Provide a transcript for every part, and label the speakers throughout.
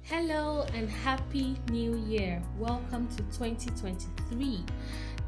Speaker 1: Hello and happy new year. Welcome to 2023.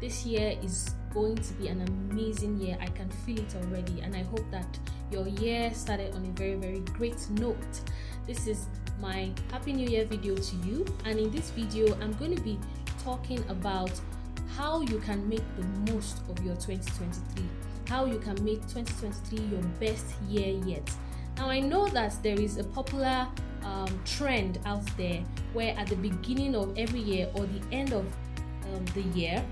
Speaker 1: This year is going to be an amazing year. I can feel it already, and I hope that your year started on a very great note. This is my happy new year video to you, and in this video I'm going to be talking about how you can make the most of your 2023, how you can make 2023 your best year yet. Now I know that there is a popular trend out there where at the beginning of every year or the end of the year,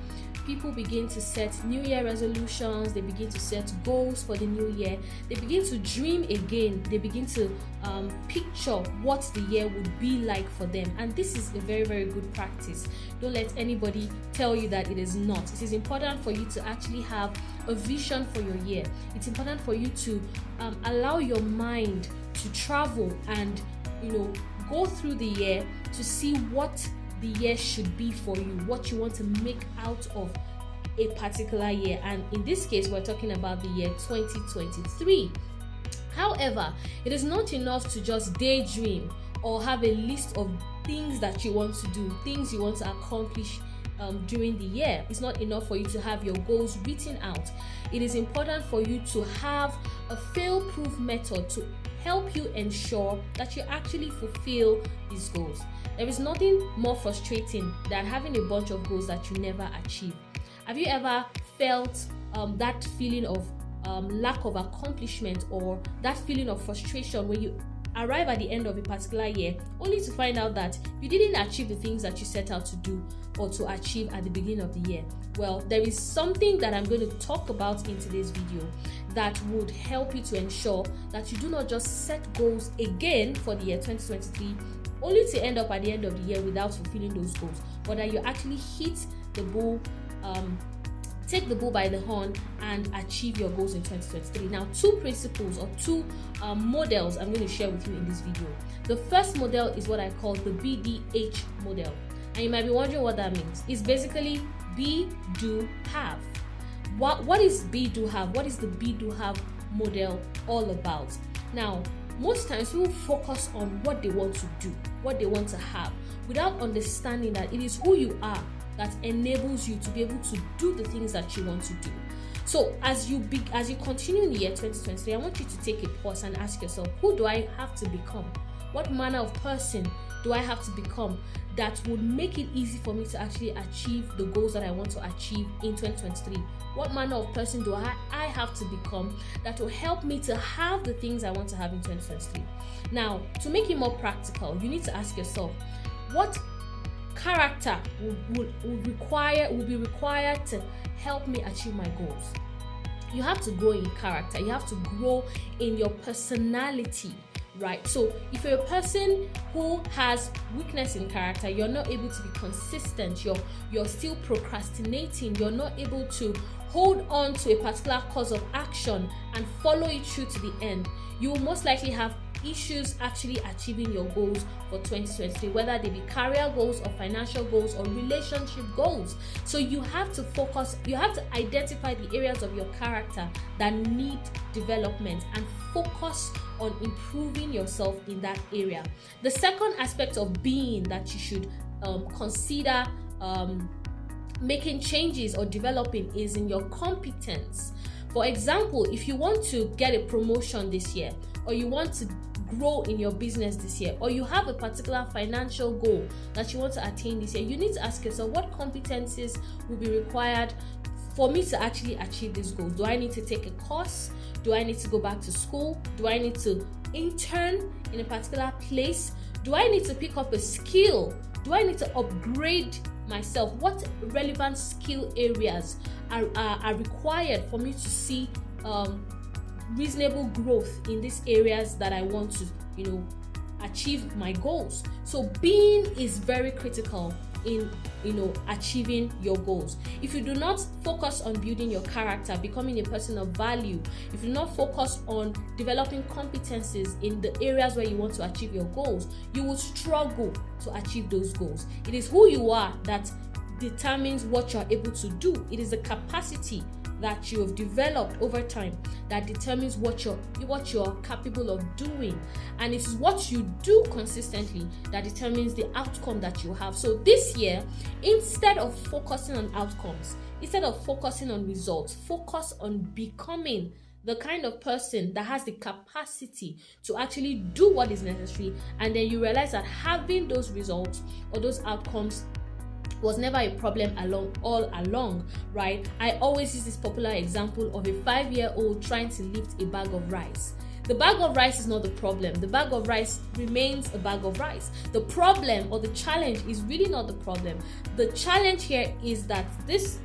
Speaker 1: people begin to set new year resolutions, they begin to set goals for the new year, they begin to dream again, they begin to picture what the year would be like for them. And this is a very good practice. Don't let anybody tell you that it is not. It is important for you to actually have a vision for your year. It's important for you to allow your mind to travel and go through the year to see what the year should be for you, what you want to make out of a particular year. And in this case, we're talking about the year 2023. However, it is not enough to just daydream or have a list of things that you want to do, things you want to accomplish during the year. It's not enough for you to have your goals written out. It is important for you to have a fail-proof method to help you ensure that you actually fulfill these goals. There is nothing more frustrating than having a bunch of goals that you never achieve. Have you ever felt that feeling of lack of accomplishment, or that feeling of frustration when you arrive at the end of a particular year only to find out that you didn't achieve the things that you set out to do or to achieve at the beginning of the year? Well, there is something that I'm going to talk about in today's video that would help you to ensure that you do not just set goals again for the year 2023 only to end up at the end of the year without fulfilling those goals, but that you actually hit the bull, take the bull by the horn and achieve your goals in 2023. Now, two principles or two models I'm going to share with you in this video. The first model is what I call the B.D.H model. And you might be wondering what that means. It's basically be, do, have. What is be, do, have? What is the be, do, have model all about? Now, most times people focus on what they want to do, what they want to have, without understanding that it is who you are that enables you to be able to do the things that you want to do. So as you continue in the year 2023, I want you to take a pause and ask yourself, who do I have to become? What manner of person do I have to become that would make it easy for me to actually achieve the goals that I want to achieve in 2023? What manner of person do I have to become that will help me to have the things I want to have in 2023? Now, to make it more practical, you need to ask yourself, what character will be required to help me achieve my goals? You have to grow in character. You have to grow in your personality, right? So if you're a person who has weakness in character, you're not able to be consistent, you're still procrastinating, you're not able to hold on to a particular course of action and follow it through to the end, you will most likely have issues actually achieving your goals for 2023, whether they be career goals or financial goals or relationship goals. So you have to focus, you have to identify the areas of your character that need development and focus on improving yourself in that area. The second aspect of being that you should consider making changes or developing is in your competence. For example, if you want to get a promotion this year, or you want to grow in your business this year, or you have a particular financial goal that you want to attain this year, you need to ask yourself, what competencies will be required for me to actually achieve these goals? Do I need to take a course? Do I need to go back to school? Do I need to intern in a particular place? Do I need to pick up a skill? Do I need to upgrade myself? What relevant skill areas are required for me to see reasonable growth in these areas that I want to achieve my goals? So being is very critical in achieving your goals. If you do not focus on building your character, becoming a person of value, if you do not focus on developing competencies in the areas where you want to achieve your goals, you will struggle to achieve those goals. It is who you are that determines what you're able to do. It is the capacity that you have developed over time that determines what you're capable of doing, and it is what you do consistently that determines the outcome that you have. So this year, instead of focusing on outcomes, instead of focusing on results, focus on becoming the kind of person that has the capacity to actually do what is necessary, and then you realize that having those results or those outcomes was never a problem all along, right? I always use this popular example of a 5-year-old trying to lift a bag of rice. The bag of rice is not the problem. The bag of rice remains a bag of rice. The problem or the challenge is really not the problem. The challenge here is that this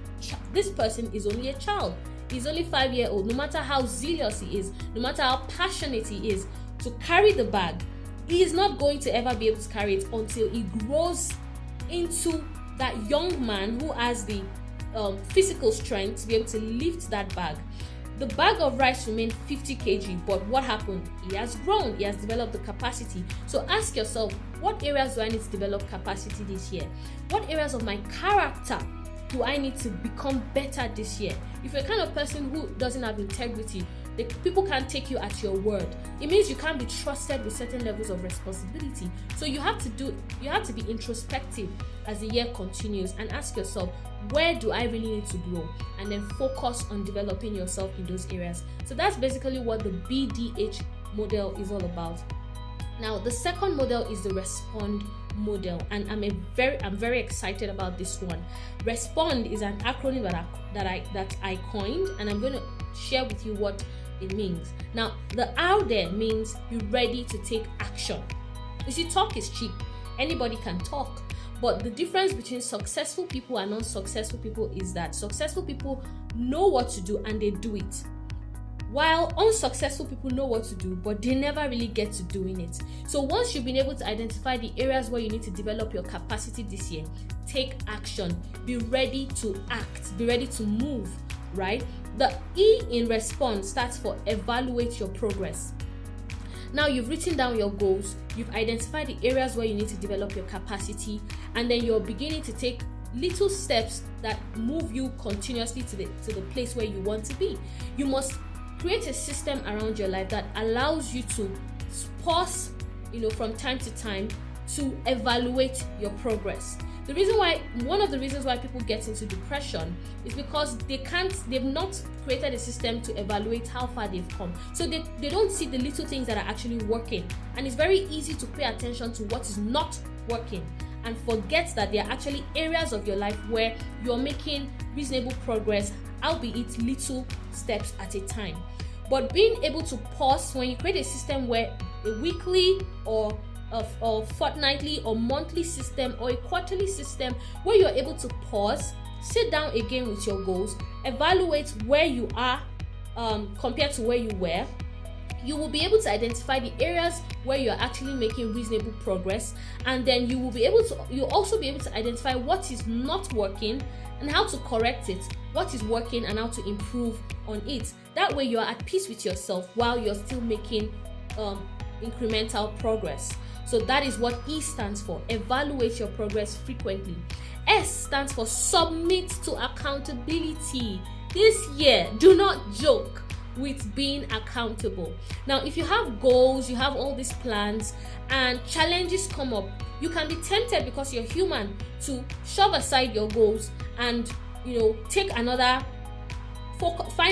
Speaker 1: person is only a child. He's only 5-year-old. No matter how zealous he is, no matter how passionate he is to carry the bag, he is not going to ever be able to carry it until he grows into that young man who has the physical strength to be able to lift that bag. The bag of rice remained 50 kg, but what happened? He has grown, he has developed the capacity. So ask yourself, what areas do I need to develop capacity this year? What areas of my character do I need to become better this year? If you're the kind of person who doesn't have integrity, people can't take you at your word. It means you can't be trusted with certain levels of responsibility. So you have to be introspective as the year continues and ask yourself, where do I really need to grow? And then focus on developing yourself in those areas. So that's basically what the B.D.H model is all about. Now, the second model is the R.E.S.P.O.N.D model, and I'm very excited about this one. R.E.S.P.O.N.D is an acronym that I coined, and I'm going to share with you what it means. Now, the R there means you're ready to take action. You see, talk is cheap. Anybody can talk. But the difference between successful people and unsuccessful people is that successful people know what to do and they do it, while unsuccessful people know what to do, but they never really get to doing it. So once you've been able to identify the areas where you need to develop your capacity this year, take action. Be ready to act. Be ready to move, right? The E in R.E.S.P.O.N.D stands for evaluate your progress. Now you've written down your goals, you've identified the areas where you need to develop your capacity, and then you're beginning to take little steps that move you continuously to the place where you want to be. You must create a system around your life that allows you to pause, from time to time to evaluate your progress. One of the reasons why people get into depression is because they've not created a system to evaluate how far they've come. So they don't see the little things that are actually working. And it's very easy to pay attention to what is not working and forget that there are actually areas of your life where you're making reasonable progress, albeit little steps at a time. But being able to pause, when you create a system where a weekly or fortnightly or monthly system or a quarterly system where you're able to pause, sit down again with your goals, evaluate where you are compared to where you were, you will be able to identify the areas where you're actually making reasonable progress, and then you'll also be able to identify what is not working and how to correct it, what is working and how to improve on it. That way you're at peace with yourself while you're still making incremental progress. So that is what E stands for. Evaluate your progress frequently. S stands for submit to accountability. This year, do not joke with being accountable. Now, if you have goals, you have all these plans, and challenges come up, you can be tempted, because you're human, to shove aside your goals and find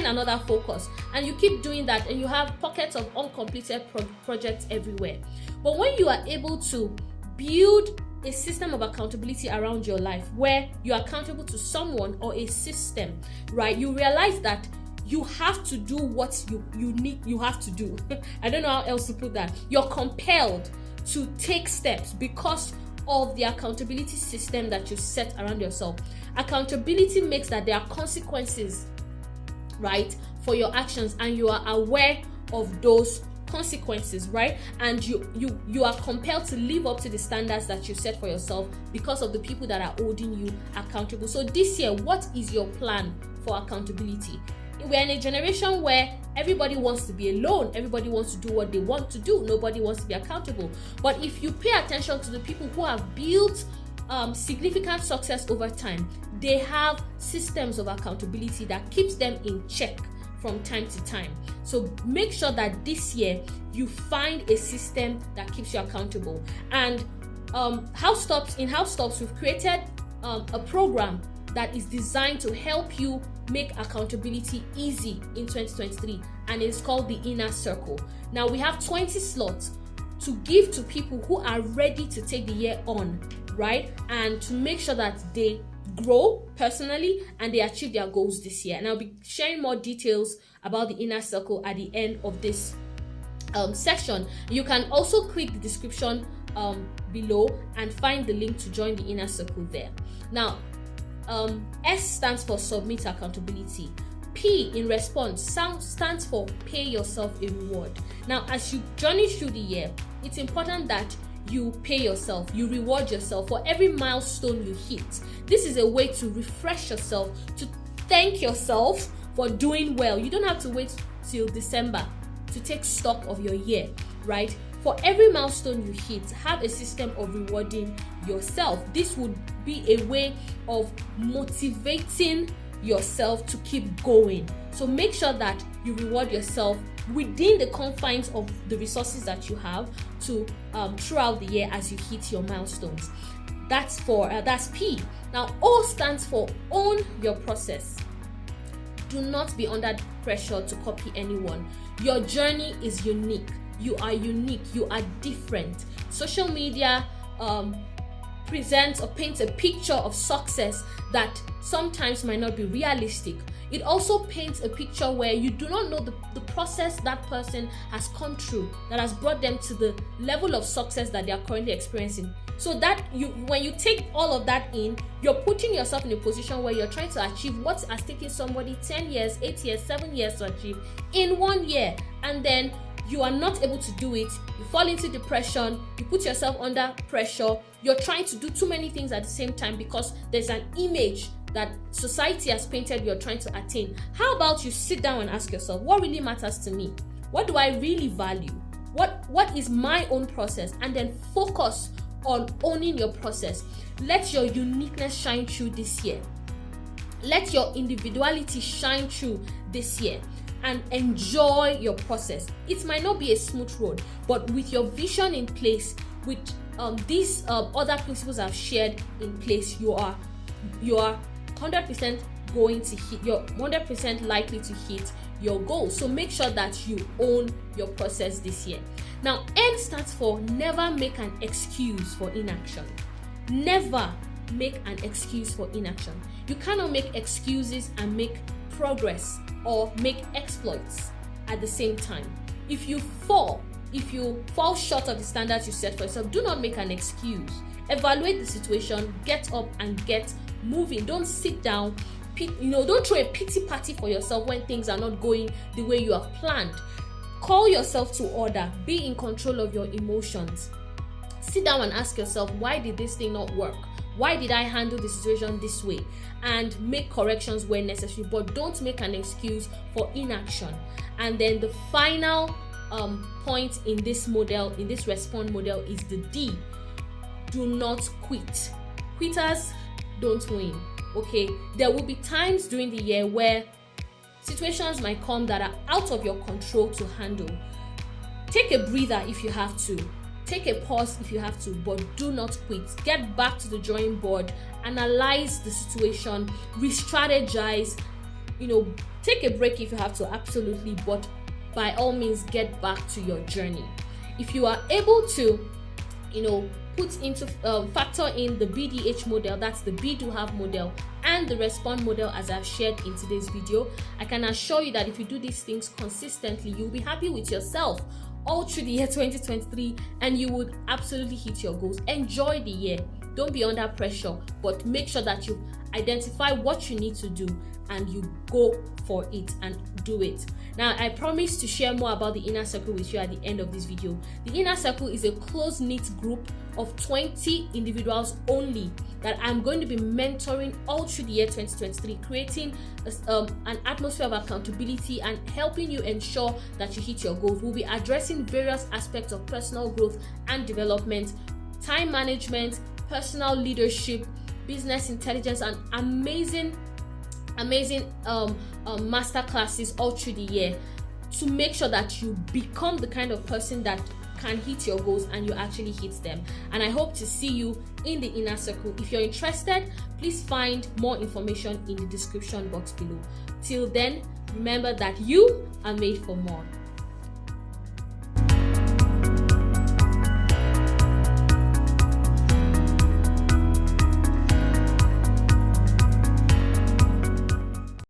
Speaker 1: another focus, and you keep doing that, and you have pockets of uncompleted projects everywhere. But when you are able to build a system of accountability around your life where you are accountable to someone or a system, right, you realize that you have to do what you have to do. I don't know how else to put that. You're compelled to take steps because of the accountability system that you set around yourself. Accountability makes that there are consequences, right, for your actions, and you are aware of those consequences, right? And you are compelled to live up to the standards that you set for yourself because of the people that are holding you accountable. So this year, what is your plan for accountability? We're in a generation where everybody wants to be alone. Everybody wants to do what they want to do. Nobody wants to be accountable. But if you pay attention to the people who have built significant success over time, they have systems of accountability that keeps them in check from time to time. So make sure that this year you find a system that keeps you accountable. And House Stops, we've created a program that is designed to help you make accountability easy in 2023, and it's called the Inner Circle. Now we have 20 slots to give to people who are ready to take the year on, right? And to make sure that they grow personally and they achieve their goals this year. And I'll be sharing more details about the Inner Circle at the end of this session. You can also click the description below and find the link to join the Inner Circle there. Now, S stands for submit accountability. P in response stands for pay yourself a reward. Now, as you journey through the year, it's important that you pay yourself, you reward yourself for every milestone you hit. This is a way to refresh yourself, to thank yourself for doing well. You don't have to wait till December to take stock of your year, right? For every milestone you hit, have a system of rewarding yourself. This would be a way of motivating yourself to keep going. So make sure that you reward yourself within the confines of the resources that you have to throughout the year as you hit your milestones. That's P. Now O stands for own your process. Do not be under pressure to copy anyone. Your journey is unique. You are unique. You are different. Social media presents or paints a picture of success that sometimes might not be realistic. It also paints a picture where you do not know the process that person has come through that has brought them to the level of success that they are currently experiencing. So that when you take all of that in, you're putting yourself in a position where you're trying to achieve what has taken somebody 10 years, 8 years, 7 years to achieve in 1 year, and then you are not able to do it. You fall into depression, you put yourself under pressure, you're trying to do too many things at the same time because there's an image that society has painted you're trying to attain. How about you sit down and ask yourself, what really matters to me? What do I really value? What is my own process? And then focus on owning your process. Let your uniqueness shine through this year. Let your individuality shine through this year. And enjoy your process. It might not be a smooth road, but with your vision in place, with these other principles I've shared in place, you are 100% going to hit. You're 100% likely to hit your goal. So make sure that you own your process this year. Now, N stands for never make an excuse for inaction. Never make an excuse for inaction. You cannot make excuses and make progress or make exploits at the same time. If you fall short of the standards you set for yourself, do not make an excuse. Evaluate the situation, get up and get moving. Don't sit down, don't throw a pity party for yourself when things are not going the way you have planned. Call yourself to order. Be in control of your emotions. Sit down and ask yourself, why did this thing not work? Why did I handle the situation this way? And make corrections where necessary, but don't make an excuse for inaction. And then the final point in this model, in this R.E.S.P.O.N.D model, is the D. Do not quit. Quitters don't win. Okay, there will be times during the year where situations might come that are out of your control to handle. Take a breather if you have to. Take a pause if you have to, but do not quit. Get back to the drawing board, analyze the situation, re-strategize, take a break if you have to, absolutely, but by all means, get back to your journey. If you are able to, factor in the B.D.H model, that's the B.D.H model, and the R.E.S.P.O.N.D model as I've shared in today's video, I can assure you that if you do these things consistently, you'll be happy with yourself all through the year 2023, and you would absolutely hit your goals. Enjoy the year. Don't be under pressure, but make sure that you identify what you need to do and you go for it and do it. Now, I promise to share more about the Inner Circle with you at the end of this video. The Inner Circle is a close-knit group of 20 individuals only that I'm going to be mentoring all through the year 2023, creating an atmosphere of accountability and helping you ensure that you hit your goals. We'll be addressing various aspects of personal growth and development, time management, personal leadership, business intelligence, and amazing master classes all through the year to make sure that you become the kind of person that can hit your goals and you actually hit them. And I hope to see you in the inner circle. If you're interested, please find more information in the description box below. Till then, remember that you are made for more.